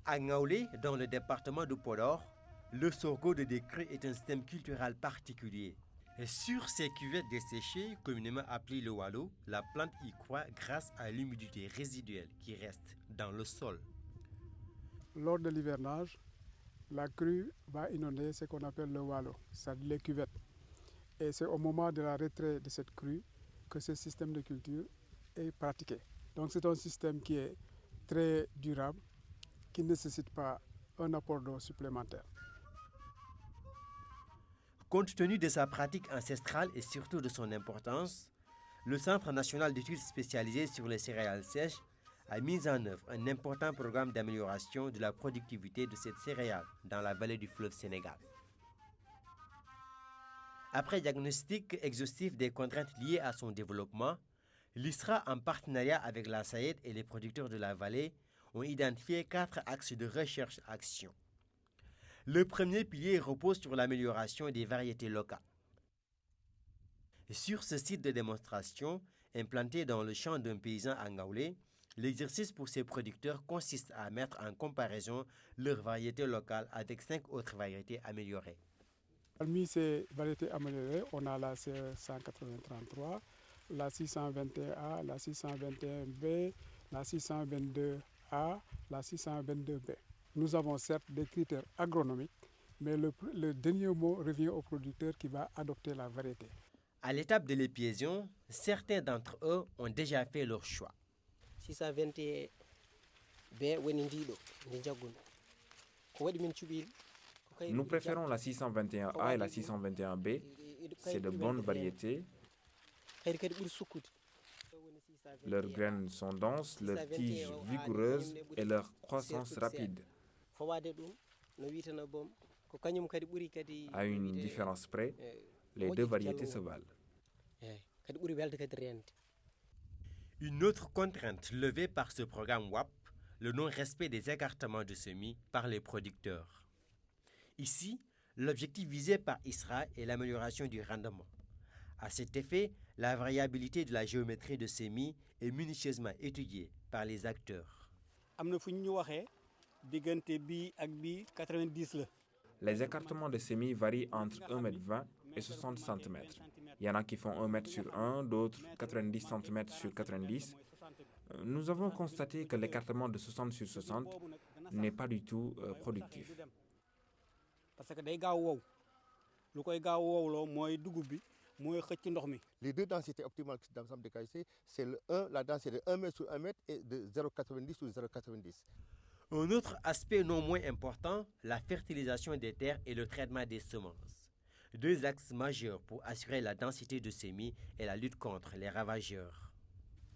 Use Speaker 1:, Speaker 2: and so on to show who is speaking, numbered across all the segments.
Speaker 1: À Ngaoulé, dans le département de Podor, le sorgho de décrue est un système culturel particulier. Et sur ces cuvettes desséchées, communément appelées le wallo, la plante y croît grâce à l'humidité résiduelle qui reste dans le sol.
Speaker 2: Lors de l'hivernage, la crue va inonder ce qu'on appelle le wallo, c'est-à-dire les cuvettes. Et c'est au moment de la retraite de cette crue que ce système de culture est pratiqué. Donc c'est un système qui est très durable, qui ne nécessite pas un apport d'eau supplémentaire.
Speaker 1: Compte tenu de sa pratique ancestrale et surtout de son importance, le Centre national d'études spécialisées sur les céréales sèches a mis en œuvre un important programme d'amélioration de la productivité de cette céréale dans la vallée du fleuve Sénégal. Après diagnostic exhaustif des contraintes liées à son développement, l'ISRA, en partenariat avec la SAED et les producteurs de la vallée, ont identifié 4 axes de recherche-action. Le premier pilier repose sur l'amélioration des variétés locales. Sur ce site de démonstration, implanté dans le champ d'un paysan à Ngaoulé, l'exercice pour ces producteurs consiste à mettre en comparaison leurs variétés locales avec 5 autres variétés améliorées.
Speaker 2: Parmi ces variétés améliorées, on a la CE18033, la 621A, la 621B, la 622A, la 622B. Nous avons certes des critères agronomiques, mais le dernier mot revient au producteur qui va adopter la variété.
Speaker 1: À l'étape de l'épiésion, certains d'entre eux ont déjà fait leur choix.
Speaker 3: 621B
Speaker 4: Nous préférons la 621A et la 621B. C'est de bonnes variétés. Leurs graines sont denses, leurs tiges vigoureuses et leur croissance rapide. À une différence près, les deux variétés se valent.
Speaker 1: Une autre contrainte levée par ce programme WAP, le non-respect des écartements de semis par les producteurs. Ici, l'objectif visé par ISRA est l'amélioration du rendement. À cet effet, la variabilité de la géométrie de semis est minutieusement étudiée par les acteurs.
Speaker 4: Les écartements de semis varient entre 1,20 m et 60 cm. Il y en a qui font 1 m sur 1, d'autres 90 cm sur 90. Nous avons constaté que l'écartement de 60 sur 60 n'est pas du tout productif.
Speaker 5: Les deux densités optimales d'ensemble de qualité, c'est la densité de 1 m sur 1 m et de 0,90 sur 0,90.
Speaker 1: Un autre aspect non moins important, la fertilisation des terres et le traitement des semences. Deux axes majeurs pour assurer la densité de semis et la lutte contre les ravageurs.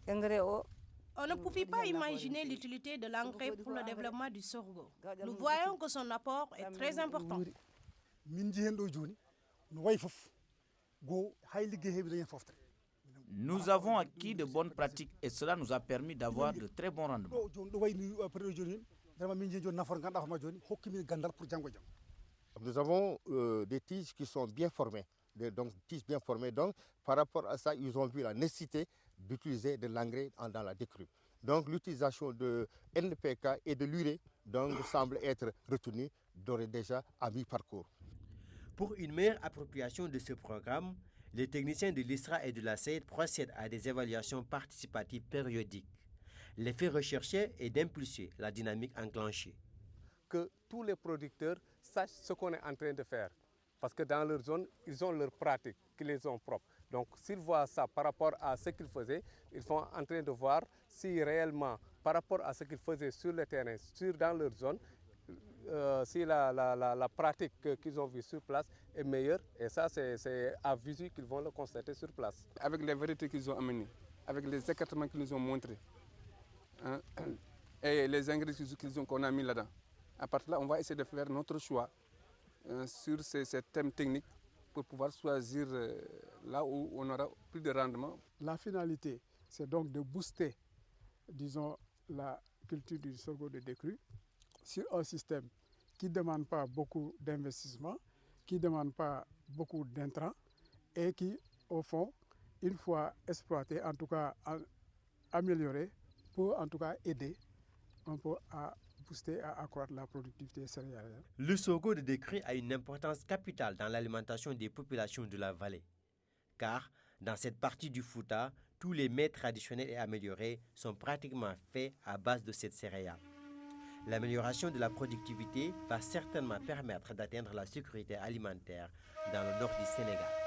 Speaker 6: On ne pouvait pas imaginer l'utilité de l'engrais pour le développement du sorgho. Nous voyons que son apport est très important.
Speaker 7: Nous avons acquis de bonnes pratiques et cela nous a permis d'avoir de très bons rendements.
Speaker 5: Nous avons des tiges qui sont bien formées. Donc, par rapport à ça, ils ont vu la nécessité d'utiliser de l'engrais dans la décrue. Donc, l'utilisation de NPK et de l'urée semble être retenue d'ores et déjà à mi-parcours.
Speaker 1: Pour une meilleure appropriation de ce programme, les techniciens de l'ISRA et de la SAED procèdent à des évaluations participatives périodiques. L'effet recherché est d'impulser la dynamique enclenchée.
Speaker 8: Que tous les producteurs sachent ce qu'on est en train de faire. Parce que dans leur zone, ils ont leurs pratiques qui les sont propres. Donc s'ils voient ça par rapport à ce qu'ils faisaient, ils sont en train de voir si réellement, par rapport à ce qu'ils faisaient sur le terrain, dans leur zone, si la pratique qu'ils ont vue sur place est meilleure. Et ça, c'est à visu qu'ils vont le constater sur place.
Speaker 9: Avec les variétés qu'ils ont amenées, avec les écartements qu'ils nous ont montrés, et les ingrédients qu'on a mis là-dedans, à partir de là, on va essayer de faire notre choix sur ces thèmes techniques pour pouvoir choisir là où on aura plus de rendement.
Speaker 2: La finalité, c'est donc de booster, disons, la culture du sorgho de décrue sur un système qui ne demande pas beaucoup d'investissement, qui ne demande pas beaucoup d'intrants et qui, au fond, une fois exploité, en tout cas amélioré, peut en tout cas aider un peu à booster, à accroître la productivité céréalière.
Speaker 1: Le sorgho de Décrue a une importance capitale dans l'alimentation des populations de la vallée. Car dans cette partie du Fouta, tous les mets traditionnels et améliorés sont pratiquement faits à base de cette céréale. L'amélioration de la productivité va certainement permettre d'atteindre la sécurité alimentaire dans le nord du Sénégal.